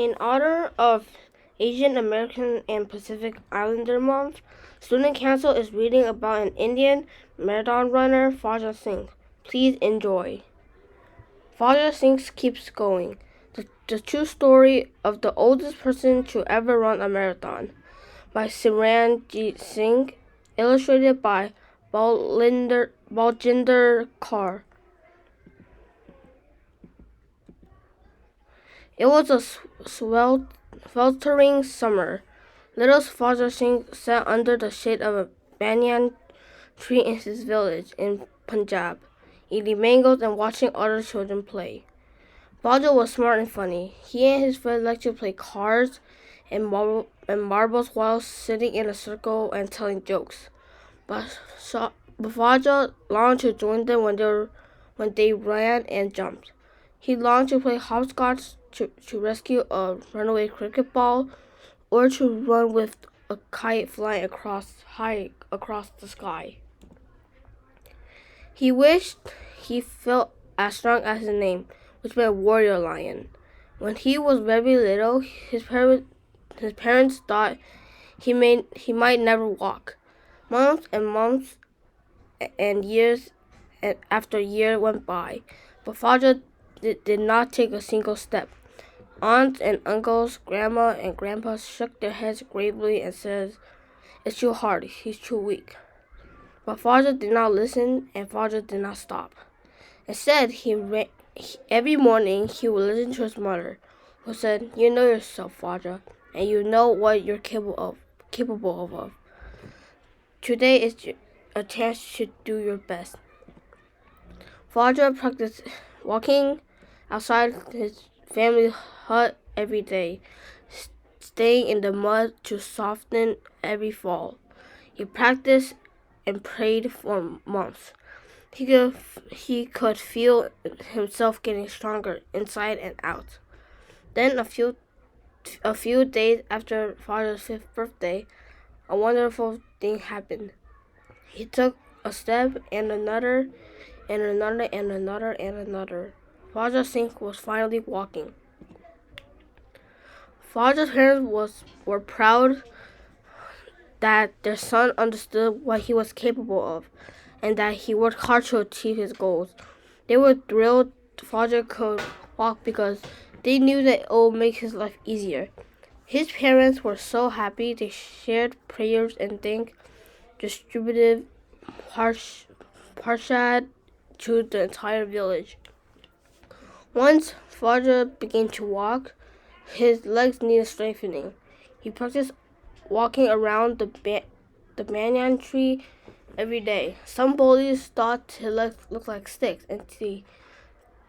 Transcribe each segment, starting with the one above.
In honor of Asian American and Pacific Islander Month, Student Council is reading about an Indian marathon runner, Fauja Singh. Please enjoy. Fauja Singh keeps going. The true story of the oldest person to ever run a marathon by Singh, illustrated by Baljinder Kaur. It was a sweltering summer. Little Fauja Singh sat under the shade of a banyan tree in his village in Punjab, eating mangoes and watching other children play. Fauja was smart and funny. He and his friends liked to play cards and marbles while sitting in a circle and telling jokes. But Fauja longed to join them when they ran and jumped. He longed to play hopscotch, to rescue a runaway cricket ball, or to run with a kite flying high across the sky. He wished he felt as strong as his name, which meant warrior lion. When he was very little, his parents thought he might never walk. Months and years after year went by, but Fauja did not take a single step. Aunts and uncles, grandma and grandpa shook their heads gravely and said, "It's too hard, he's too weak." But Fauja did not listen, and Fauja did not stop. Instead, every morning he would listen to his mother, who said, "You know yourself, Fauja, and you know what you're capable of. Today is a chance to do your best." Fauja practiced walking outside his family hut every day, staying in the mud to soften every fall. He practiced and prayed for months. He could feel himself getting stronger inside and out. Then a few days after Fauja's 5th birthday, a wonderful thing happened. He took a step and another and another and another and another. Fauja Singh was finally walking. Fauja's parents were proud that their son understood what he was capable of and that he worked hard to achieve his goals. They were thrilled Fauja could walk because they knew that it would make his life easier. His parents were so happy they shared prayers and distributed prasad to the entire village. Once Fauja began to walk, his legs needed strengthening. He practiced walking around the banyan tree every day. Some bullies thought his legs looked like sticks and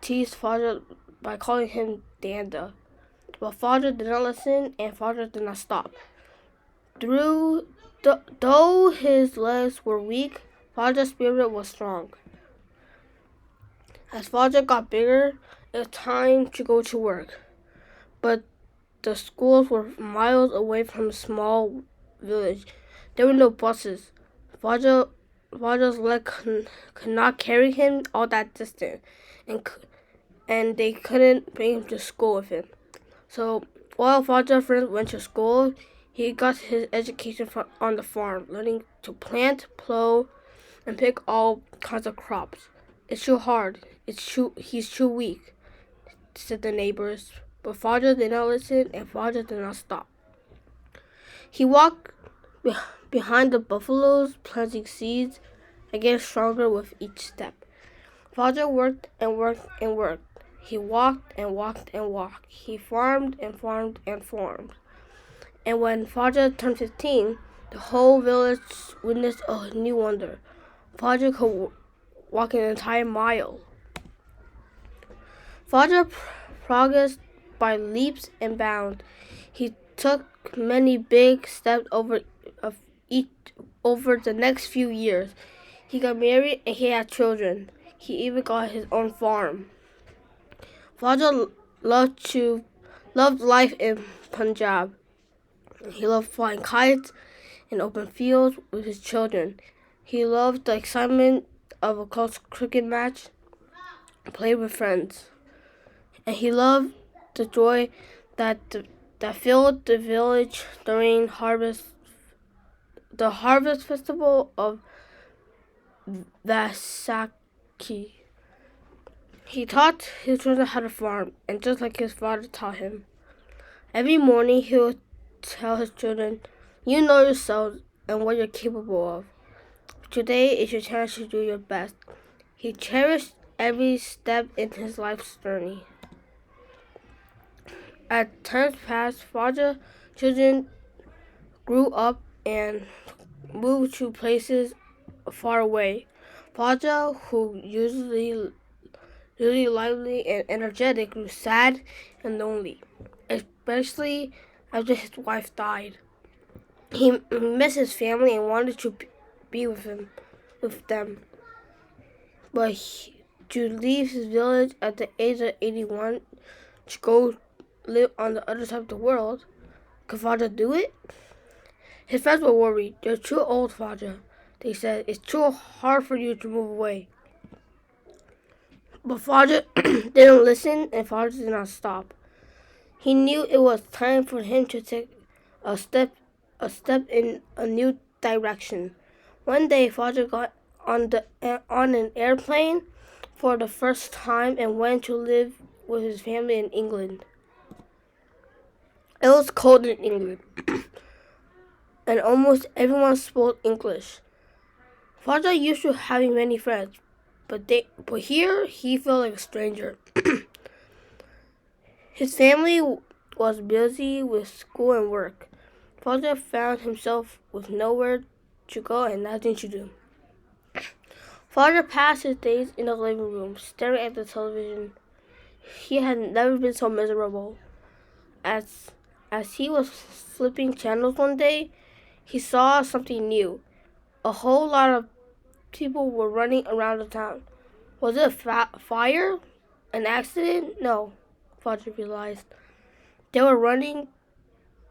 teased Fauja by calling him Danda. But Fauja did not listen, and Fauja did not stop. Though his legs were weak, Fauja's spirit was strong. As Fauja got bigger, it was time to go to work. But the schools were miles away from a small village. There were no buses. Fauja's leg could not carry him all that distance, and they couldn't bring him to school with him. So while Fauja's friends went to school, he got his education on the farm, learning to plant, plow, and pick all kinds of crops. "It's too hard. He's too weak," said the neighbors. But Fauja did not listen, and Fauja did not stop. He walked behind the buffaloes, planting seeds, and getting stronger with each step. Fauja worked and worked and worked. He walked and walked and walked. He farmed and farmed and farmed. And when Fauja turned 15, the whole village witnessed a new wonder. Fauja could walk an entire mile. Fauja progressed by leaps and bounds. He took many big steps over the next few years. He got married and he had children. He even got his own farm. Fauja loved life in Punjab. He loved flying kites in open fields with his children. He loved the excitement of a close cricket match, played with friends. And he loved the joy that filled the village during the harvest festival of Vaisakhi. He taught his children how to farm, and just like his father taught him. Every morning he would tell his children, "You know yourselves and what you're capable of. Today is your chance to do your best." He cherished every step in his life's journey. As times passed, Fauja children grew up and moved to places far away. Fauja, who usually lively and energetic, grew sad and lonely, especially after his wife died. He missed his family and wanted to be with them. But to leave his village at the age of 81 to go live on the other side of the world, could Fauja do it? His friends were worried. "You're too old, Fauja," they said. "It's too hard for you to move away." But Fauja didn't listen, and Fauja did not stop. He knew it was time for him to take a step in a new direction. One day, Fauja got on an airplane for the first time and went to live with his family in England. It was cold in England, and almost everyone spoke English. Fauja used to having many friends, but here he felt like a stranger. His family was busy with school and work. Fauja found himself with nowhere to go and nothing to do. Fauja passed his days in the living room, staring at the television. He had never been so miserable. As he was flipping channels one day, he saw something new. A whole lot of people were running around the town. Was it a fire? An accident? No, Fauja realized. They were running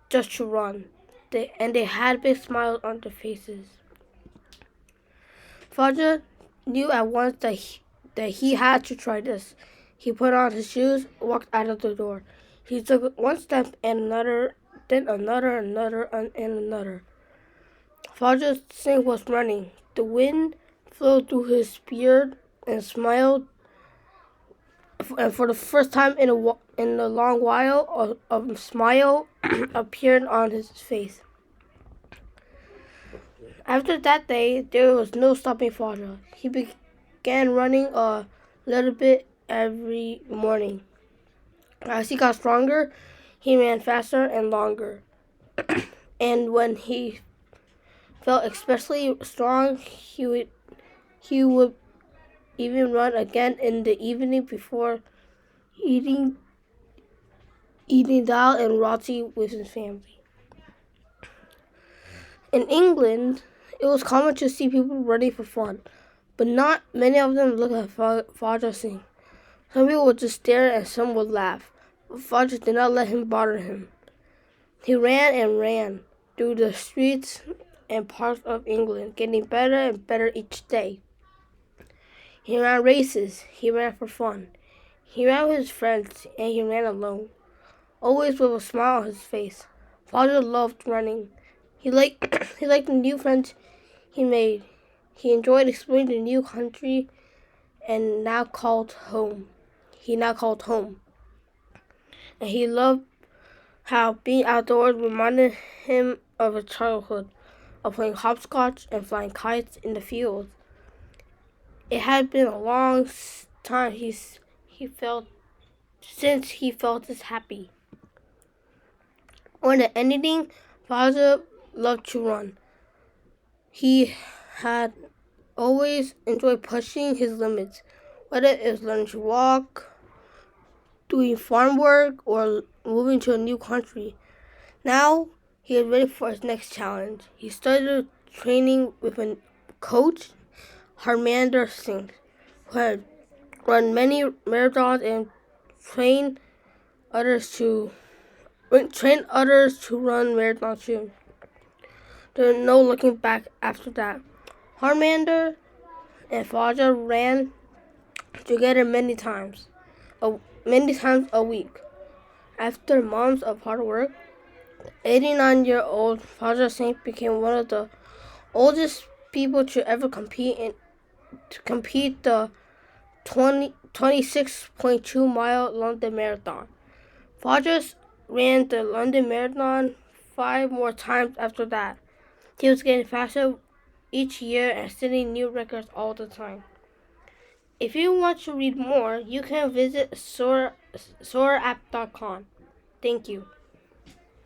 just to run, and they had big smiles on their faces. Fauja knew at once that he had to try this. He put on his shoes, walked out of the door. He took one step and another, then another, and another. Fauja Singh was running. The wind flowed through his beard and smiled. And for the first time in a long while, a smile appeared on his face. After that day, there was no stopping Fauja. He began running a little bit every morning. As he got stronger, he ran faster and longer. And when he felt especially strong, he would even run again in the evening before eating dal and roti with his family. In England, it was common to see people running for fun, but not many of them looked at Fauja Singh. Some people would just stare and some would laugh, but Fauja did not let him bother him. He ran and ran through the streets and parks of England, getting better and better each day. He ran races, he ran for fun. He ran with his friends, and he ran alone, always with a smile on his face. Fauja loved running. He liked the new friends he made. He enjoyed exploring the new country and now called home. And he loved how being outdoors reminded him of his childhood, of playing hopscotch and flying kites in the fields. It had been a long time since he felt this happy. More than anything, Fauja loved to run. He had always enjoyed pushing his limits, whether it was learning to walk, doing farm work, or moving to a new country. Now, he is ready for his next challenge. He started training with a coach, Harminder Singh, who had run many marathons and trained others to run marathons too. There was no looking back after that. Harminder and Fauja ran together many times a week. After months of hard work, 89-year-old Fauja Singh became one of the oldest people to ever compete the 26.2-mile London Marathon. Fauja ran the London Marathon 5 more times after that. He was getting faster each year and setting new records all the time. If you want to read more, you can visit soarapp.com. Thank you.